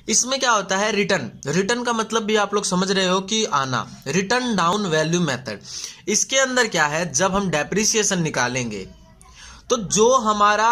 इसमें क्या होता है, रिटर्न। रिटर्न का मतलब भी आप लोग समझ रहे हो कि आना, रिटर्न डाउन वैल्यू मेथड। इसके अंदर क्या है, जब हम डेप्रिसिएशन निकालेंगे तो जो हमारा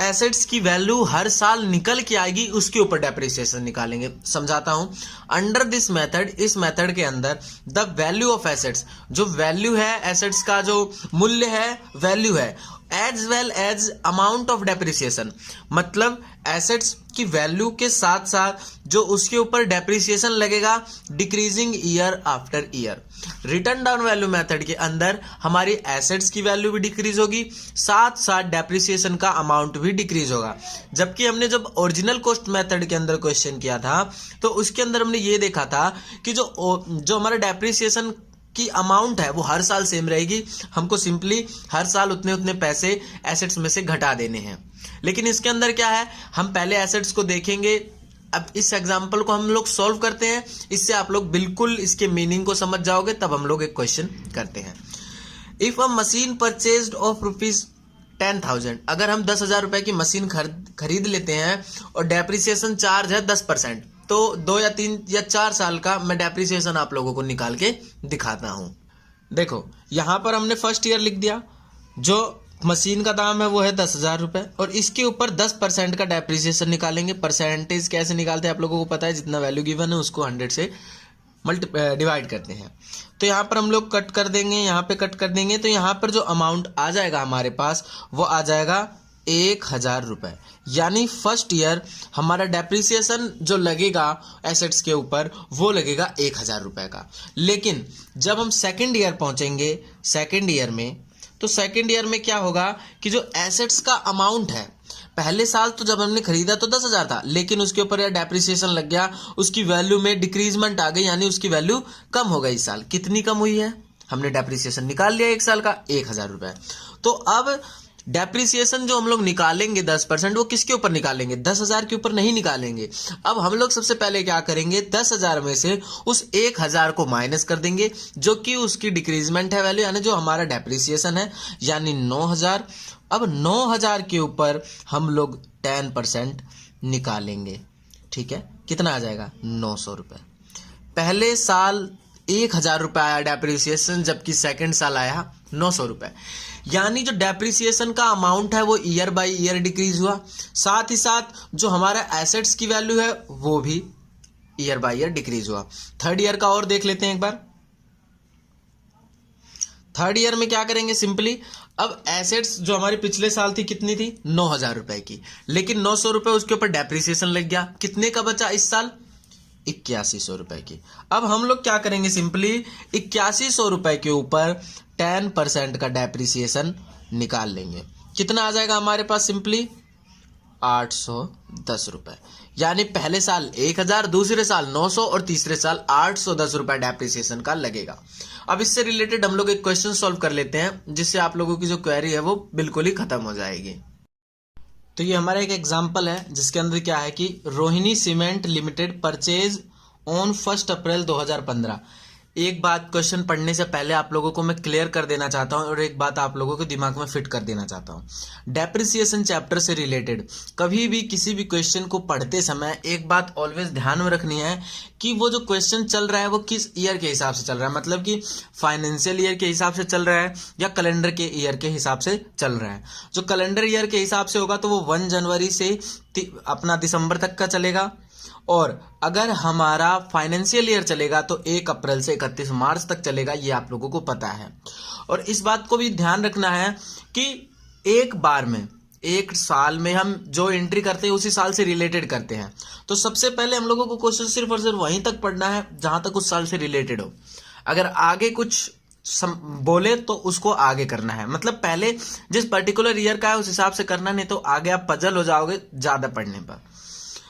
एसेट्स की वैल्यू हर साल निकल के आएगी उसके ऊपर डेप्रिसिएशन निकालेंगे। समझाता हूं। अंडर दिस मेथड, इस मेथड के अंदर द वैल्यू ऑफ एसेट्स, जो वैल्यू है एसेट्स का, जो मूल्य है, वैल्यू है, as well as amount of depreciation, मतलब एसेट्स की वैल्यू के साथ साथ जो उसके ऊपर डेप्रिसिएशन लगेगा, decreasing year after year. Written down value method के अंदर हमारी एसेट्स की वैल्यू भी डिक्रीज होगी, साथ साथ डेप्रिसिएशन का अमाउंट भी डिक्रीज होगा। जबकि हमने जब ओरिजिनल कॉस्ट मेथड के अंदर क्वेश्चन किया था तो उसके अंदर हमने ये देखा था कि जो हमारा डेप्रिसिएशन की अमाउंट है वो हर साल सेम रहेगी, हमको सिंपली हर साल उतने उतने पैसे एसेट्स में से घटा देने हैं। लेकिन इसके अंदर क्या है, हम पहले एसेट्स को देखेंगे। अब इस एग्जांपल को हम लोग सॉल्व करते हैं, इससे आप लोग बिल्कुल इसके मीनिंग को समझ जाओगे। तब हम लोग एक क्वेश्चन करते हैं। If a machine purchased of ₹10,000, अगर हम 10,000 रुपए की मशीन खरीद लेते हैं और डेप्रिसिएशन चार्ज है 10%, तो 2 या 3 या 4 साल का मैं डेप्रिसिएशन आप लोगों को निकाल के दिखाता हूं। देखो यहां पर हमने फर्स्ट ईयर लिख दिया, जो मशीन का दाम है वो है 10,000 रुपए, और इसके ऊपर 10% का डेप्रिसिएशन निकालेंगे। परसेंटेज कैसे निकालते हैं आप लोगों को पता है, जितना वैल्यू गिवन है उसको 100 से डिवाइड करते हैं। तो यहाँ पर हम लोग कट कर देंगे, यहाँ पे कट कर देंगे, तो यहाँ पर जो अमाउंट आ जाएगा हमारे पास वो आ जाएगा 1,000 रुपए। यानी फर्स्ट ईयर हमारा डेप्रिसिएशन जो लगेगा एसेट्स के ऊपर वो लगेगा 1,000 रुपए का। लेकिन जब हम सेकेंड ईयर पहुंचेंगे, सेकेंड ईयर में, तो सेकेंड ईयर में क्या होगा कि जो एसेट्स का अमाउंट है, पहले साल तो जब हमने खरीदा तो 10,000 था, लेकिन उसके ऊपर यार डेप्रिसिएशन लग गया, उसकी वैल्यू में डिक्रीजमेंट आ गई, यानी उसकी वैल्यू कम हो गई। इस साल कितनी कम हुई है, हमने डेप्रिसिएशन निकाल लिया एक साल का 1,000 रुपए। तो अब डेप्रिसिएशन जो हम लोग निकालेंगे 10%, वो किसके ऊपर निकालेंगे, 10,000 के ऊपर नहीं निकालेंगे। अब हम लोग सबसे पहले क्या करेंगे, 10,000 में से उस 1,000 को माइनस कर देंगे, जो कि उसकी डिक्रीजमेंट है वैल्यू, यानी जो हमारा डेप्रिसिएशन है, यानी 9,000। अब 9,000 के ऊपर हम लोग 10% निकालेंगे। ठीक है, कितना आ जाएगा, 900 रुपए। पहले साल 1,000 रुपए आया डेप्रिसिएशन, जबकि सेकंड साल आया 900 रुपए। यानी जो डेप्रिसिएशन का अमाउंट है वो ईयर बाय ईयर डिक्रीज हुआ, साथ ही साथ जो हमारा एसेट्स की वैल्यू है वो भी ईयर बाय ईयर डिक्रीज हुआ। थर्ड ईयर का और देख लेते हैं एक बार। थर्ड ईयर में क्या करेंगे, सिंपली अब एसेट्स जो हमारी पिछले साल थी कितनी थी, 9,000 रुपए की, लेकिन 900 रुपए उसके ऊपर डेप्रिसिएशन लग गया, कितने का बचा इस साल, 8,100 रुपए की। अब हम लोग क्या करेंगे, सिंपली 8,100 रुपए के ऊपर 10% का डेप्रिसिएशन निकाल लेंगे। कितना आ जाएगा हमारे पास, सिंपली 810 रुपए। यानी पहले साल 1,000, दूसरे साल 900 और तीसरे साल 810 रुपए डेप्रिसिएशन का लगेगा। अब इससे रिलेटेड हम लोग एक क्वेश्चन सॉल्व कर लेते हैं, जिससे आप लोगों की जो क्वेरी है वो बिल्कुल ही खत्म हो जाएगी। तो ये हमारा एक एग्जाम्पल है जिसके अंदर क्या है कि Rohini cement limited purchase on 1 अप्रैल 2015। एक बात क्वेश्चन पढ़ने से पहले आप लोगों को मैं क्लियर कर देना चाहता हूं, और एक बात आप लोगों को दिमाग में फिट कर देना चाहता हूं। डेप्रिसिएशन चैप्टर से रिलेटेड कभी भी किसी भी क्वेश्चन को पढ़ते समय एक बात ऑलवेज ध्यान में रखनी है कि वो जो क्वेश्चन चल रहा है वो किस ईयर के हिसाब से चल रहा है, मतलब कि फाइनेंशियल ईयर के हिसाब से चल रहा है या कैलेंडर के ईयर के हिसाब से चल रहा है। जो कैलेंडर ईयर के हिसाब से होगा तो वो 1 जनवरी से अपना दिसंबर तक का चलेगा, और अगर हमारा फाइनेंशियल ईयर चलेगा तो 1 अप्रैल से 31 मार्च तक चलेगा, ये आप लोगों को पता है। और इस बात को भी ध्यान रखना है कि एक बार में, एक साल में हम जो एंट्री करते हैं उसी साल से रिलेटेड करते हैं। तो सबसे पहले हम लोगों को क्वेश्चन सिर्फ और सिर्फ वहीं तक पढ़ना है जहां तक उस साल से रिलेटेड हो। अगर आगे कुछ बोले तो उसको आगे करना है, मतलब पहले जिस पर्टिकुलर ईयर का है उस हिसाब से करना, नहीं तो आगे आप पजल हो जाओगे ज्यादा पढ़ने पर।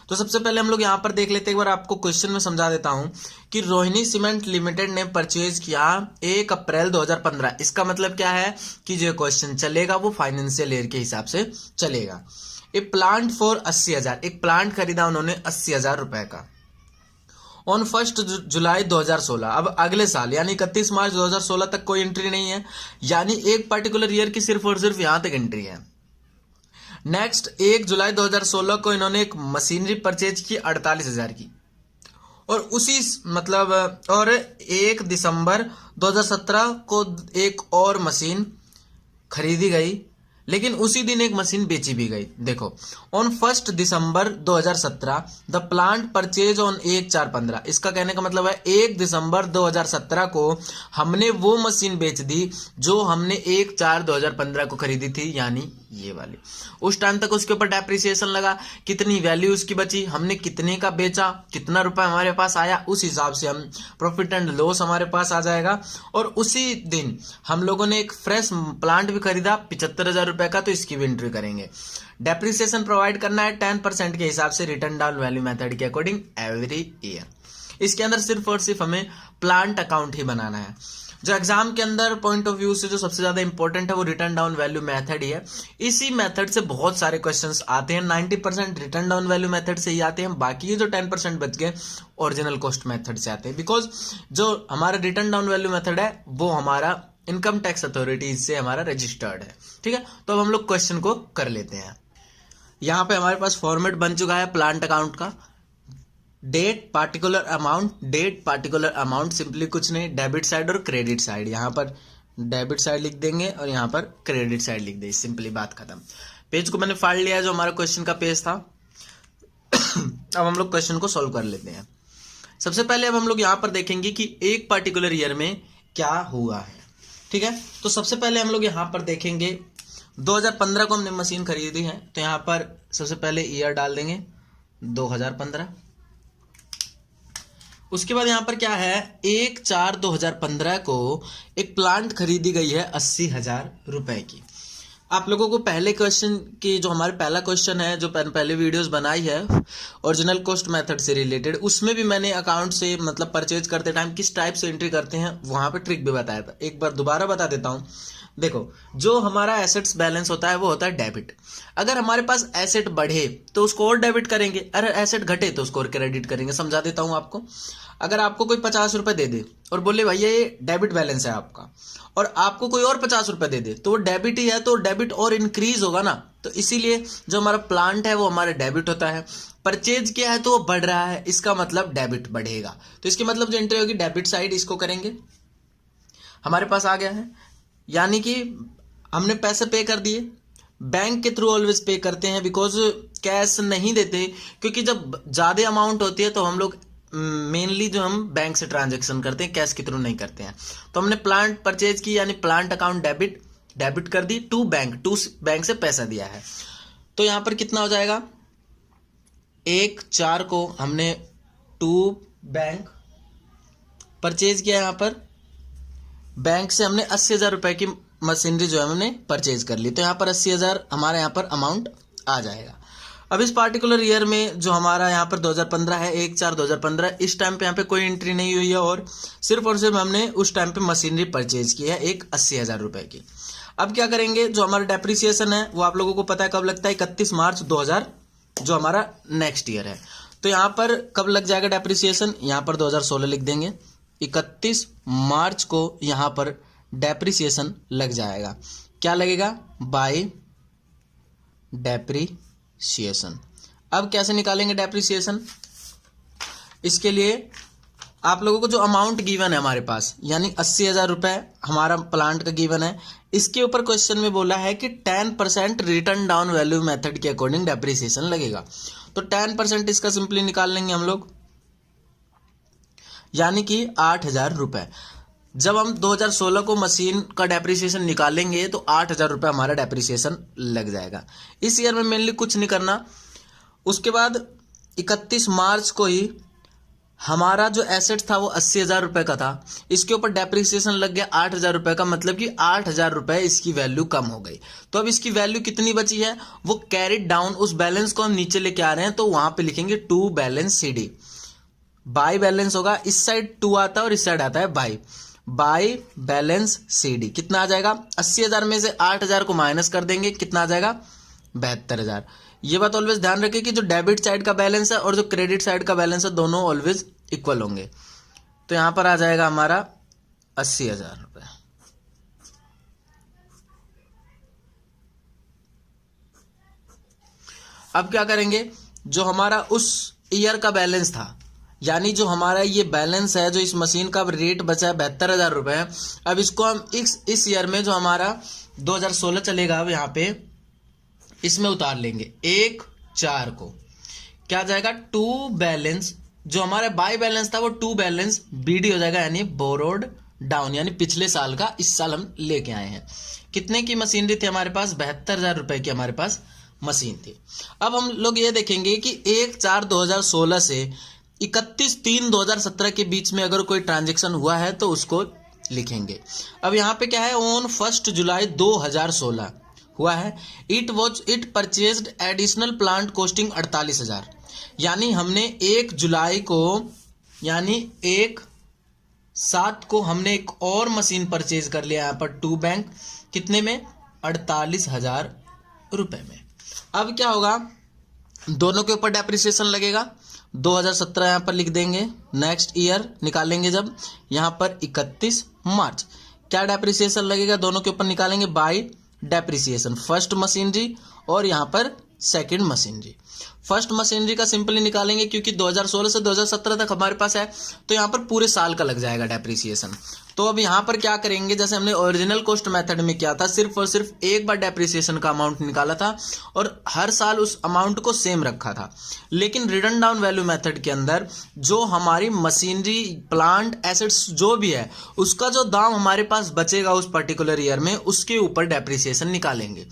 तो सबसे पहले हम लोग यहां पर देख लेते हैं, एक बार आपको क्वेश्चन में समझा देता हूं कि रोहिणी सीमेंट लिमिटेड ने परचेज किया 1 अप्रैल 2015। इसका मतलब क्या है कि जो क्वेश्चन चलेगा वो फाइनेंशियल ईयर के हिसाब से चलेगा। ए प्लांट फॉर 80,000, एक प्लांट खरीदा उन्होंने 80,000 रुपए का ऑन 1 जुलाई 2016। अब अगले साल यानी 31 मार्च 2016 तक कोई एंट्री नहीं है, यानी एक पर्टिकुलर ईयर की सिर्फ और सिर्फ यहां तक एंट्री है। नेक्स्ट 1 जुलाई 2016 को इन्होंने एक मशीनरी परचेज की 48,000 की, और उसी मतलब और 1 दिसंबर 2017 को एक और मशीन खरीदी गई, लेकिन उसी दिन एक मशीन बेची भी गई। देखो, on 1 December 2017 the plant purchase on 1/4/15। इसका कहने का मतलब है 1 दिसंबर 2017 को हमने वो मशीन बेच दी जो हमने 1/4/2015 को खरीदी थी, यानी ये वाली। उस टाइम तक उसके ऊपर डेप्रिसिएशन लगा, कितनी वैल्यू उसकी बची, हमने कितने का बेचा, कितना रुपए हमारे पास आया, उस हिसाब से हम प्रॉफिट एंड लॉस हमारे पास आ जाएगा। और उसी दिन हम लोगों ने एक फ्रेश प्लांट भी खरीदा 75,000 रुपए का, तो इसकी भी एंट्री करेंगे। डेप्रिसिएशन प्रोवाइड करना है 10% के हिसाब से रिटर्न डाउन वैल्यू मेथड के अकॉर्डिंग एवरी ईयर। इसके अंदर सिर्फ और सिर्फ हमें प्लांट अकाउंट ही बनाना है। जो एग्जाम के अंदर पॉइंट ऑफ व्यू से जो सबसे ज्यादा इंपॉर्टेंट है वो रिटर्न डाउन वैल्यू मेथड ही है। इसी मेथड से बहुत सारे क्वेश्चंस आते हैं, 90% रिटर्न डाउन वैल्यू मेथड से ही आते हैं, बाकी ये जो 10% बच गए ओरिजिनल कॉस्ट मेथड से आते हैं। बिकॉज जो हमारा रिटर्न डाउन वैल्यू मेथड है वो हमारा इनकम टैक्स अथॉरिटीज से हमारा रजिस्टर्ड है। ठीक है, तो अब हम लोग क्वेश्चन को कर लेते हैं। यहाँ पे हमारे पास फॉर्मेट बन चुका है प्लांट अकाउंट का। डेट पार्टिकुलर अमाउंट सिंपली कुछ नहीं, डेबिट साइड और क्रेडिट साइड। यहाँ पर डेबिट साइड लिख देंगे और यहाँ पर क्रेडिट साइड लिख देंगे, सिंपली बात खत्म। पेज को मैंने फाड़ लिया है जो हमारा क्वेश्चन का पेज था। अब हम लोग क्वेश्चन को सॉल्व कर लेते हैं। सबसे पहले अब हम लोग यहाँ पर देखेंगे कि एक पर्टिकुलर ईयर में क्या हुआ है। ठीक है, तो सबसे पहले हम लोग यहाँ पर देखेंगे 2015 को हमने मशीन खरीदी है, तो यहाँ पर सबसे पहले ईयर डाल देंगे 2015। उसके बाद यहाँ पर क्या है, 1/4/2015 को एक प्लांट खरीदी गई है 80,000 रुपए की। आप लोगों को पहले क्वेश्चन की जो हमारे पहला क्वेश्चन है जो पहले वीडियोस बनाई है ओरिजिनल कॉस्ट मेथड से रिलेटेड, उसमें भी मैंने अकाउंट से मतलब परचेज करते टाइम किस टाइप से एंट्री करते हैं वहां पे ट्रिक भी बताया था। एक बार दोबारा बता देता हूं। देखो, जो हमारा एसेट्स बैलेंस होता है वो होता है डेबिट। अगर हमारे पास एसेट बढ़े तो उसको और डेबिट करेंगे, अगर एसेट घटे तो उसको और क्रेडिट करेंगे। समझा देता हूं आपको। अगर आपको कोई 50 रुपए दे दे और बोले भैया ये डेबिट बैलेंस है आपका, और आपको कोई और 50 रुपए दे दे तो वो डेबिट ही है, तो डेबिट और इंक्रीज होगा ना। तो इसीलिए जो हमारा प्लांट है वो हमारा डेबिट होता है। परचेज किया है तो वो बढ़ रहा है, इसका मतलब डेबिट बढ़ेगा। तो इसकी मतलब जो एंट्री होगी डेबिट साइड, इसको करेंगे। हमारे पास आ गया है, यानी कि हमने पैसे पे कर दिए। बैंक के थ्रू ऑलवेज पे करते हैं, बिकॉज कैश नहीं देते, क्योंकि जब ज्यादा अमाउंट होती है तो हम लोग मेनली जो हम बैंक से ट्रांजैक्शन करते हैं, कैश के थ्रू नहीं करते हैं। तो हमने प्लांट परचेज की यानी प्लांट अकाउंट डेबिट कर दी टू बैंक से पैसा दिया है। तो यहां पर कितना हो जाएगा, 1/4 को हमने टू बैंक परचेज किया। यहां पर बैंक से हमने 80,000 रुपए की मशीनरी जो है हमने परचेज कर ली, तो यहाँ पर 80,000 हमारे यहाँ पर अमाउंट आ जाएगा। अब इस पार्टिकुलर ईयर में जो हमारा यहाँ पर 2015 है, 1/4/2015, इस टाइम पे यहाँ पे कोई एंट्री नहीं हुई है और सिर्फ हमने उस टाइम पे मशीनरी परचेज की है एक 80,000 रुपए की। अब क्या करेंगे, जो हमारा डेप्रिसिएशन है वो आप लोगों को पता है कब लगता है, 31 मार्च 2000 जो हमारा नेक्स्ट ईयर है। तो यहाँ पर कब लग जाएगा डेप्रिसिएशन, यहाँ पर 2016 लिख देंगे। 31 मार्च को यहाँ पर डेप्रिसिएशन लग जाएगा। क्या लगेगा, बाय डेप्रिसिएशन। अब कैसे निकालेंगे डेप्रिसिएशन, इसके लिए आप लोगों को जो अमाउंट गिवन है हमारे पास, यानी 80,000 रुपए हमारा प्लांट का गिवन है, इसके ऊपर क्वेश्चन में बोला है कि 10% रिटर्न डाउन वैल्यू मेथड के अकॉर्डिंग डेप्रिसिएशन लगेगा। तो 10% इसका सिंपली निकाल लेंगे हम लोग, यानी कि 8,000 रुपए। जब हम 2016 को मशीन का डेप्रिसिएशन निकालेंगे तो 8,000 रुपए हमारा डेप्रिसिएशन लग जाएगा। इस ईयर में मेनली कुछ नहीं करना। उसके बाद 31 मार्च को ही हमारा जो एसेट था वो 80,000 रुपए का था, इसके ऊपर डेप्रिसिएशन लग गया 8,000 रुपए का, मतलब कि 8,000 रुपए इसकी वैल्यू कम हो गई। तो अब इसकी वैल्यू कितनी बची है, वो कैरिड डाउन, उस बैलेंस को हम नीचे लेके आ रहे हैं, तो वहां पे लिखेंगे to balance CD। By balance होगा, इस साइड 2 आता है और इस साइड आता है बाई बैलेंस CD। कितना आ जाएगा, 80,000 में से 8,000 को माइनस कर देंगे, कितना आ जाएगा, 72,000। ये बात ऑलवेज ध्यान रखिए कि जो डेबिट साइड का बैलेंस है और जो क्रेडिट साइड का बैलेंस है दोनों ऑलवेज इक्वल होंगे। तो यहां पर आ जाएगा हमारा 80,000 रुपए। अब क्या करेंगे, जो हमारा उस ईयर का बैलेंस था, यानी जो हमारा ये बैलेंस है, जो इस मशीन का रेट बचा है 72,000 रुपये, अब इसको हम इस ईयर में जो हमारा 2016 चलेगा, अब यहाँ पे इसमें उतार लेंगे 1/4 को। क्या जाएगा, टू बैलेंस, जो हमारा बाय बैलेंस था वो टू बैलेंस बीडी हो जाएगा, यानी बोरोड डाउन, यानी पिछले साल का इस साल हम लेके आए हैं। कितने की मशीनरी थी हमारे पास, 72,000 रुपए की हमारे पास मशीन थी। अब हम लोग ये देखेंगे कि 1/4/2016 से 31/3/2017 के बीच में अगर कोई ट्रांजेक्शन हुआ है तो उसको लिखेंगे। अब यहाँ पे क्या है, ऑन 1 जुलाई 2016 हुआ है। It purchased additional plant costing 48,000, यानी हमने 1 जुलाई को, यानी 1/7 को हमने एक और मशीन परचेज कर लिया यहाँ पर टू बैंक, कितने में, 48,000 रुपए में। अब क्या होगा, दोनों के ऊपर डेप्रिसिएशन लगेगा, 2017 यहाँ पर लिख देंगे, नेक्स्ट ईयर निकालेंगे जब, यहाँ पर 31 मार्च क्या डेप्रिसिएशन लगेगा, दोनों के ऊपर निकालेंगे बाय डेप्रिसिएशन, फर्स्ट मशीनरी और यहाँ पर सेकंड मशीनरी। फर्स्ट मशीनरी का सिंपली निकालेंगे क्योंकि 2016 से 2017 तक हमारे पास है, तो यहाँ पर पूरे साल का लग जाएगा डेप्रिसिएशन। तो अब यहाँ पर क्या करेंगे, जैसे हमने ओरिजिनल कॉस्ट मेथड में किया था, सिर्फ और सिर्फ एक बार डेप्रिसिएशन का अमाउंट निकाला था और हर साल उस अमाउंट को सेम रखा था। लेकिन रिटर्न डाउन वैल्यू मेथड के अंदर जो हमारी मशीनरी, प्लांट, एसेट्स जो भी है, उसका जो दाम हमारे पास बचेगा उस पर्टिकुलर ईयर में, उसके ऊपर डेप्रिसिएशन निकालेंगे।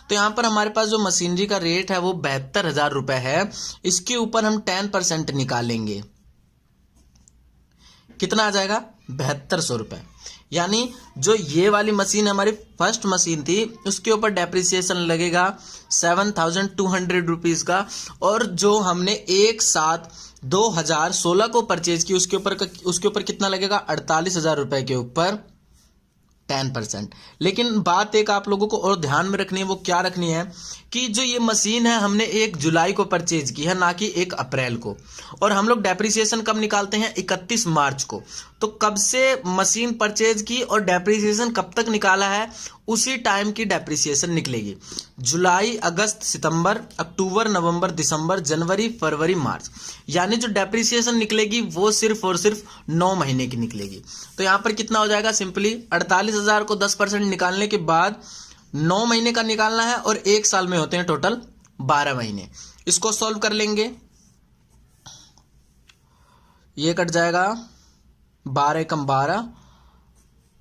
तो यहाँ पर हमारे पास जो मशीनरी का रेट है वो 72,000 रुपए है, इसके ऊपर हम 10% निकालेंगे, कितना आ जाएगा, 7200 रुपए। यानी जो ये वाली मशीन हमारी फर्स्ट मशीन थी, उसके ऊपर डेप्रिसिएशन लगेगा 7,200 रुपीज का, और जो हमने एक साथ 2016 को परचेज की उसके ऊपर कितना लगेगा, 48,000 रुपए के ऊपर 10%। लेकिन बात एक आप लोगों को और ध्यान में रखनी है, वो क्या रखनी है कि जो ये मशीन है हमने 1 जुलाई को परचेज की है, ना कि 1 अप्रैल को, और हम लोग डेप्रिसिएशन कब निकालते हैं, 31 मार्च को। तो कब से मशीन परचेज की और डेप्रिसिएशन कब तक निकाला है, उसी टाइम की डेप्रिसिएशन निकलेगी। जुलाई, अगस्त, सितंबर, अक्टूबर, नवंबर, दिसंबर, जनवरी, फरवरी, मार्च, यानी जो डेप्रिसिएशन निकलेगी वो सिर्फ और सिर्फ 9 महीने की निकलेगी। तो यहाँ पर कितना हो जाएगा, सिंपली 48,000 को 10% निकालने के बाद 9 महीने का निकालना है, और 1 साल में होते हैं टोटल 12 महीने। इसको सॉल्व कर लेंगे, ये कट जाएगा 12 कम 12,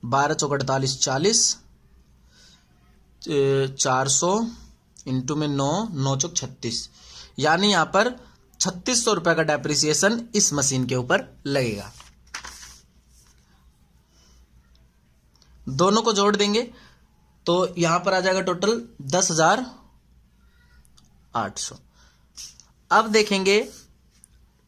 12 चौक 48, 40, 400 इंटू में 9, 9 चौक 36, यानी यहां पर 3600 रुपए का डेप्रिसिएशन इस मशीन के ऊपर लगेगा। दोनों को जोड़ देंगे तो यहां पर आ जाएगा टोटल 10,800। अब देखेंगे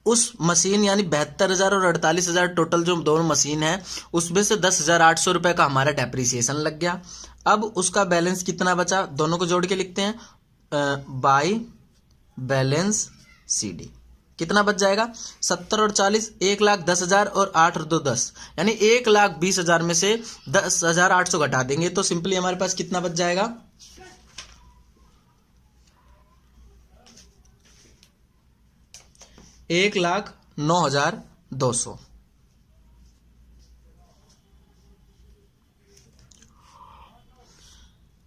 उस मशीन, यानी 72,000 और 48,000 टोटल जो दोनों मशीन है, उसमें से 10,800 रुपए का हमारा डेप्रिसिएशन लग गया। अब उसका बैलेंस कितना बचा, दोनों को जोड़ के लिखते हैं, बाय बैलेंस CD कितना बच जाएगा, 70 और 40, 1,10,000 और 8 और 2 10, यानी 1,20,000 में से 10,800 घटा देंगे तो सिंपली हमारे पास कितना बच जाएगा, 1,09,200।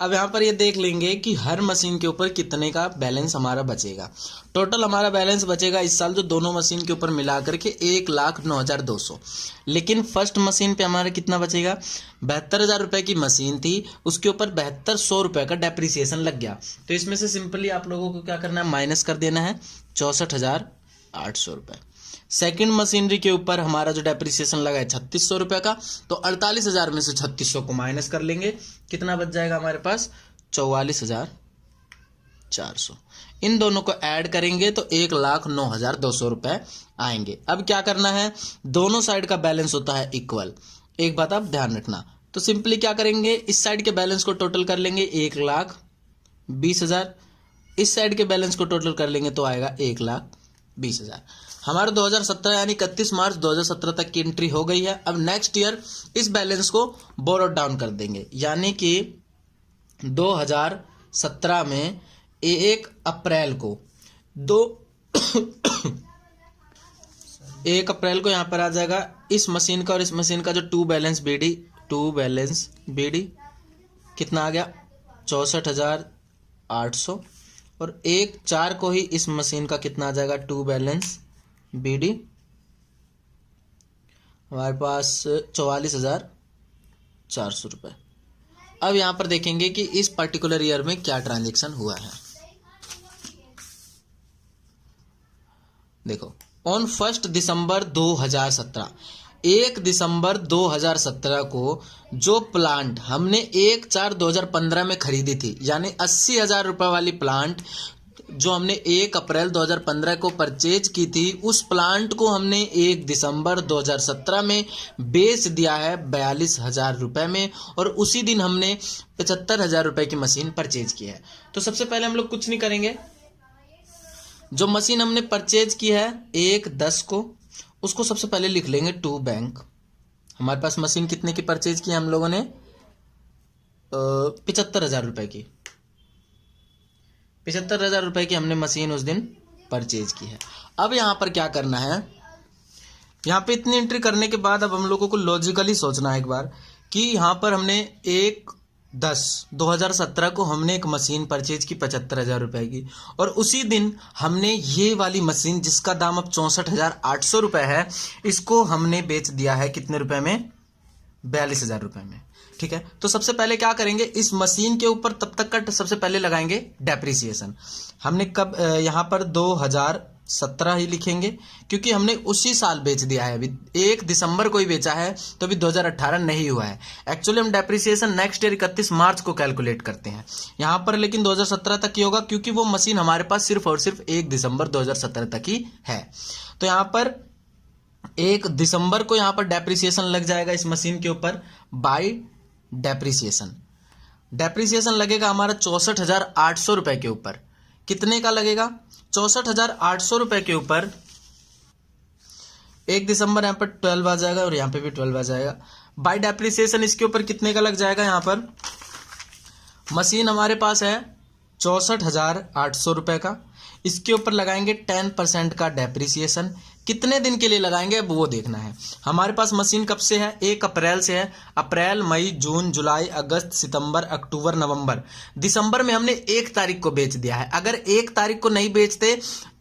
अब यहां पर ये देख लेंगे कि हर मशीन के ऊपर कितने का बैलेंस हमारा बचेगा। टोटल हमारा बैलेंस बचेगा इस साल जो दोनों मशीन के ऊपर मिला करके 1,09,200। लेकिन फर्स्ट मशीन पे हमारा कितना बचेगा, 72,000 रुपए की मशीन थी, उसके ऊपर 7200 रुपए का डेप्रिसिएशन लग गया। तो इसमें से सिंपली आप लोगों को क्या करना है, माइनस कर देना है 64,800 रुपए। सेकेंड मशीनरी के ऊपर हमारा जो डेप्रिसिएशन लगा है 3600 रुपए का, तो 48,000 में से 3600 को माइनस कर लेंगे, कितना बच जाएगा हमारे पास, 44,400। इन दोनों को ऐड करेंगे तो 1,09,200 रुपए आएंगे। अब क्या करना है, दोनों साइड का बैलेंस होता है इक्वल, एक बात आप ध्यान रखना। तो सिंपली क्या करेंगे, इस साइड के बैलेंस को टोटल कर लेंगे 1,20,000, इस साइड के बैलेंस को टोटल कर लेंगे तो आएगा 1,20,000। हमारा 2017 यानी 31 मार्च 2017 तक की एंट्री हो गई है। अब नेक्स्ट ईयर इस बैलेंस को बोरो डाउन कर देंगे, यानी कि 2017 में 1 अप्रैल को दो 1 अप्रैल को यहाँ पर आ जाएगा इस मशीन का और इस मशीन का जो टू बैलेंस बीडी कितना आ गया 64,800 और 1/4 को ही इस मशीन का कितना आ जाएगा टू बैलेंस बीडी हमारे पास 44,400 रुपये। अब यहाँ पर देखेंगे कि इस पर्टिकुलर ईयर में क्या ट्रांजैक्शन हुआ है। देखो ऑन 1 दिसंबर 2017, 1 दिसंबर 2017 को जो प्लांट हमने 1/4/2015 में खरीदी थी, यानी 80,000 रुपये वाली प्लांट जो हमने 1 अप्रैल 2015 को परचेज की थी, उस प्लांट को हमने 1 दिसंबर 2017 में बेच दिया है 42,000 रुपये में, और उसी दिन हमने 75,000 रुपये की मशीन परचेज की है। तो सबसे पहले हम लोग कुछ नहीं करेंगे, जो मशीन हमने परचेज की है 1/10 को, उसको सबसे पहले लिख लेंगे टू बैंक। हमारे पास मशीन कितने की परचेज की है हम लोगों ने 75,000 रुपये की, 75,000 रुपये की हमने मशीन उस दिन परचेज की है। अब यहाँ पर क्या करना है, यहाँ पे इतनी एंट्री करने के बाद अब हम लोगों को लॉजिकली सोचना है एक बार कि यहाँ पर हमने 1/10/2017 को हमने एक मशीन परचेज की 75,000 रुपये की, और उसी दिन हमने ये वाली मशीन जिसका दाम अब 64,800 रुपये है, इसको हमने बेच दिया है कितने रुपए में 42,000 रुपये में। ठीक है, तो सबसे पहले क्या करेंगे, इस मशीन के ऊपर तब तक का सबसे पहले लगाएंगे डेप्रिसिएशन। हमने कब यहाँ पर 2017 ही लिखेंगे क्योंकि हमने उसी साल बेच दिया है, अभी 1 दिसंबर को ही बेचा है, तो अभी 2018 नहीं हुआ है। एक्चुअली हम डेप्रिसिएशन नेक्स्ट ईयर 31 मार्च को कैलकुलेट करते हैं यहाँ पर, लेकिन 2017 तक ही होगा क्योंकि वो मशीन हमारे पास सिर्फ और सिर्फ 1 दिसंबर 2017 तक ही है। तो यहाँ पर 1 दिसंबर को यहाँ पर डेप्रिसिएशन लग जाएगा इस मशीन के ऊपर बाय डेप्रिसिएशन लगेगा हमारा 64,800 रुपये के ऊपर। कितने का लगेगा 64,800 रुपये के ऊपर। 1 दिसंबर यहाँ पर 12 आ जाएगा और यहाँ पे भी 12 आ जाएगा। बाय डेप्रिसिएशन इसके ऊपर कितने का लग जाएगा, यहाँ पर मशीन हमारे पास है 64,800 रुपये का, इसके ऊपर लगाएंगे 10% का डेप्रिसिएशन। कितने दिन के लिए लगाएंगे अब वो देखना है। हमारे पास मशीन कब से है, 1 अप्रैल से है। अप्रैल, मई, जून, जुलाई, अगस्त, सितंबर, अक्टूबर, नवंबर, दिसंबर में हमने 1 तारीख को बेच दिया है। अगर 1 तारीख को नहीं बेचते,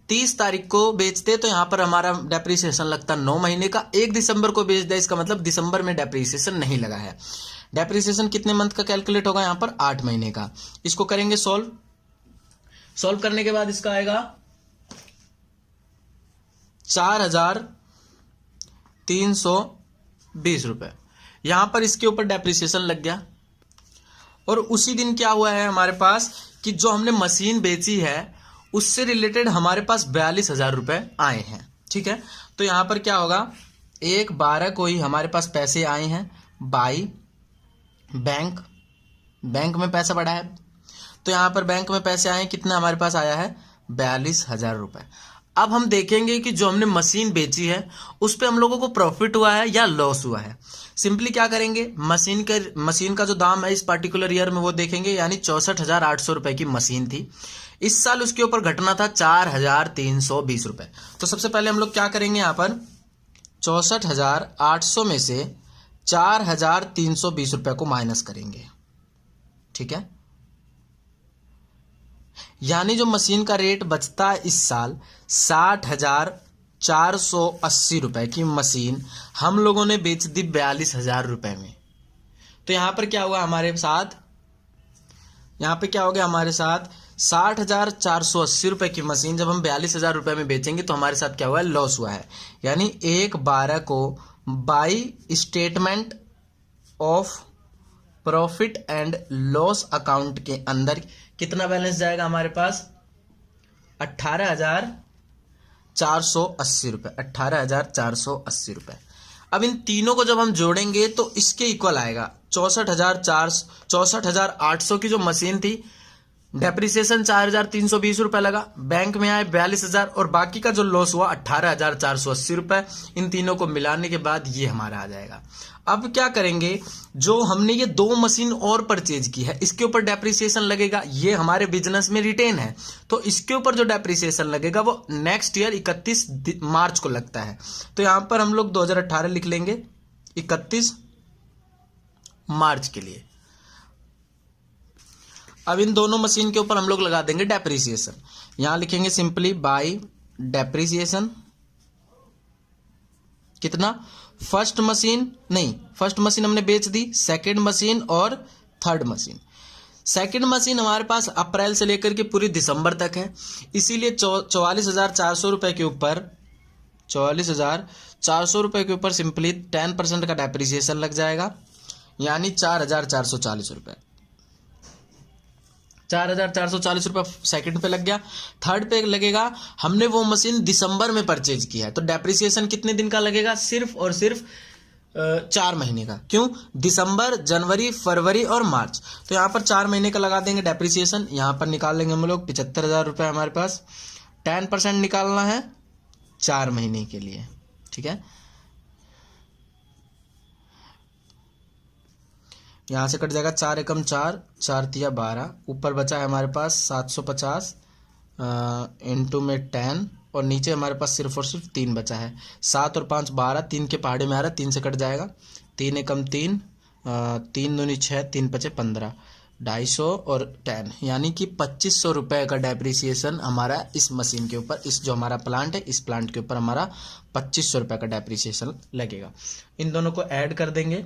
30 तारीख को बेचते, तो यहाँ पर हमारा डेप्रिसिएशन लगता 9 महीने का। 1 दिसंबर को बेच दिया, इसका मतलब दिसंबर में डेप्रिसिएशन नहीं लगा है। डेप्रिसिएशन कितने मंथ का कैलकुलेट होगा, यहाँ पर 8 महीने का। इसको करेंगे सॉल्व करने के बाद इसका आएगा 4,320 रुपये। यहां पर इसके ऊपर डेप्रिसिएशन लग गया, और उसी दिन क्या हुआ है हमारे पास कि जो हमने मशीन बेची है उससे रिलेटेड हमारे पास 42,000 रुपये आए हैं। ठीक है, तो यहां पर क्या होगा, 1/12 को ही हमारे पास पैसे आए हैं बाई बैंक में पैसा बढ़ा है, तो यहाँ पर बैंक में पैसे आए, कितना हमारे पास आया है 42,000 रुपये। अब हम देखेंगे कि जो हमने मशीन बेची है उस पे हम लोगों को प्रॉफिट हुआ है या लॉस हुआ है। सिंपली क्या करेंगे, मशीन का जो दाम है इस पर्टिकुलर ईयर में वो देखेंगे, यानी 64,800 रुपये की मशीन थी। इस साल उसके ऊपर घटना था 4,320 रुपये। तो सबसे पहले हम लोग क्या करेंगे, यहाँ पर 64,800 में से 4,320 रुपये को माइनस करेंगे। ठीक है, यानी जो मशीन का रेट बचता है इस साल 60,480 रुपए की मशीन हम लोगों ने बेच दी 42,000 रुपए में। तो यहां पर क्या हुआ हमारे साथ, यहाँ पे क्या हो गया हमारे साथ 60,480 रुपए की मशीन जब हम 42,000 रुपए में बेचेंगे तो हमारे साथ क्या हुआ है, लॉस हुआ है। यानी 1/12 को by statement of profit and loss account के अंदर कितना बैलेंस जाएगा हमारे पास 18,480 रुपये, 18,480 रुपये। अब इन तीनों को जब हम जोड़ेंगे तो इसके इक्वल आएगा 64,800 की जो मशीन थी डेप्रिसिएशन 4,320 रुपए लगा, बैंक में आए 42,000 और बाकी का जो लॉस हुआ 18,480 रुपए। इन तीनों को मिलाने के बाद ये हमारा आ जाएगा। अब क्या करेंगे, जो हमने ये 2 मशीन और परचेज की है इसके ऊपर डेप्रिसिएशन लगेगा, ये हमारे बिजनेस में रिटेन है, तो इसके ऊपर जो डेप्रिसिएशन लगेगा वो नेक्स्ट ईयर 31 मार्च को लगता है। तो यहां पर हम लोग 2018 लिख लेंगे 31 मार्च के लिए। अब इन दोनों मशीन के ऊपर हम लोग लगा देंगे डेप्रिसिएशन। यहां लिखेंगे सिंपली बाय डेप्रिसिएशन कितना, फर्स्ट मशीन हमने बेच दी, सेकंड मशीन और थर्ड मशीन। सेकंड मशीन हमारे पास अप्रैल से लेकर के पूरी दिसंबर तक है, इसीलिए 44,400 रुपए के ऊपर 44,400 रुपए के ऊपर सिंपली 10% का डेप्रिसिएशन लग जाएगा, यानी 4,440 रुपए। 4,440 रुपये सेकंड पे लग गया। थर्ड पे लगेगा, हमने वो मशीन दिसंबर में परचेज किया है, तो डेप्रिसिएशन कितने दिन का लगेगा, सिर्फ और सिर्फ 4 महीने का। क्यों, दिसंबर, जनवरी, फरवरी और मार्च, तो यहाँ पर 4 महीने का लगा देंगे डेप्रिसिएशन। यहाँ पर निकाल लेंगे हम लोग 75,000 रुपये हमारे पास, 10% निकालना है 4 महीने के लिए, ठीक है। यहाँ से कट जाएगा 4 एकम 4, 4 तिया 12, ऊपर बचा है हमारे पास 750 इंटू में 10 और नीचे हमारे पास सिर्फ और सिर्फ 3 बचा है। 7 और 5 12, 3 के पहाड़े में आ रहा है, 3 से कट जाएगा, 3 एकम 3, 3 दूनी 6, 3 पचे 15, 250 और 10, यानी कि 2,500 रुपये का डेप्रिसिएशन हमारा इस मशीन के ऊपर, इस जो हमारा प्लांट है इस प्लांट के ऊपर हमारा 2,500 रुपये का डेप्रिसिएशन लगेगा। इन दोनों को ऐड कर देंगे,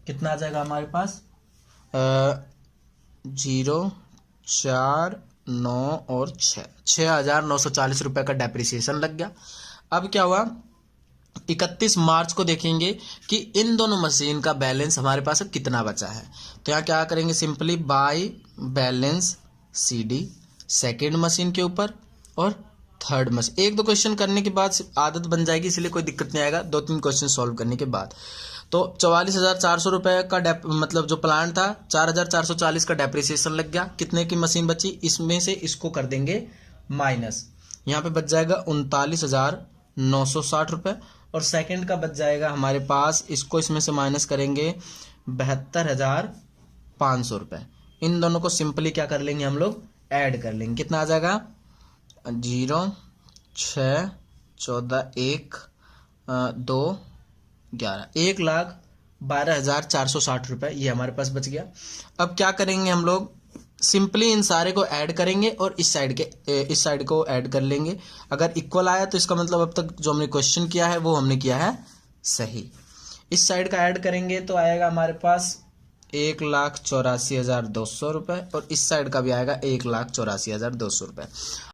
कितना आ जाएगा हमारे पास 0, 4, 9 और 6,940 रुपये का डेप्रिसिएशन लग गया। अब क्या हुआ, 31 मार्च को देखेंगे कि इन दोनों मशीन का बैलेंस हमारे पास अब कितना बचा है। तो यहाँ क्या करेंगे, simply by balance CD second machine के ऊपर और थर्ड मशीन। 1-2 क्वेश्चन करने के बाद आदत बन जाएगी, इसलिए कोई दिक्कत नहीं आएगा 2-3 क्वेश्चन सॉल्व करने के बाद। तो 44,400 रुपये का मतलब जो प्लान था 4,440 का डेप्रिसिएशन लग गया। कितने की मशीन बची, इसमें से इसको कर देंगे माइनस, यहाँ पे बच जाएगा 39,960 रुपये और सेकंड का बच जाएगा हमारे पास, इसको इसमें से माइनस करेंगे 72,500 रुपये। इन दोनों को सिंपली क्या कर लेंगे हम लोग, ऐड कर लेंगे, कितना आ जाएगा 0, 6, 14, 1, 2, 11, 1,12,460 रुपये ये हमारे पास बच गया। अब क्या करेंगे हम लोग, सिंपली इन सारे को ऐड करेंगे और इस साइड को ऐड कर लेंगे। अगर इक्वल आया तो इसका मतलब अब तक जो हमने क्वेश्चन किया है वो हमने किया है सही। इस साइड का ऐड करेंगे तो आएगा हमारे पास 1,84,200 रुपये और इस साइड का भी आएगा 1,84,200 रुपये।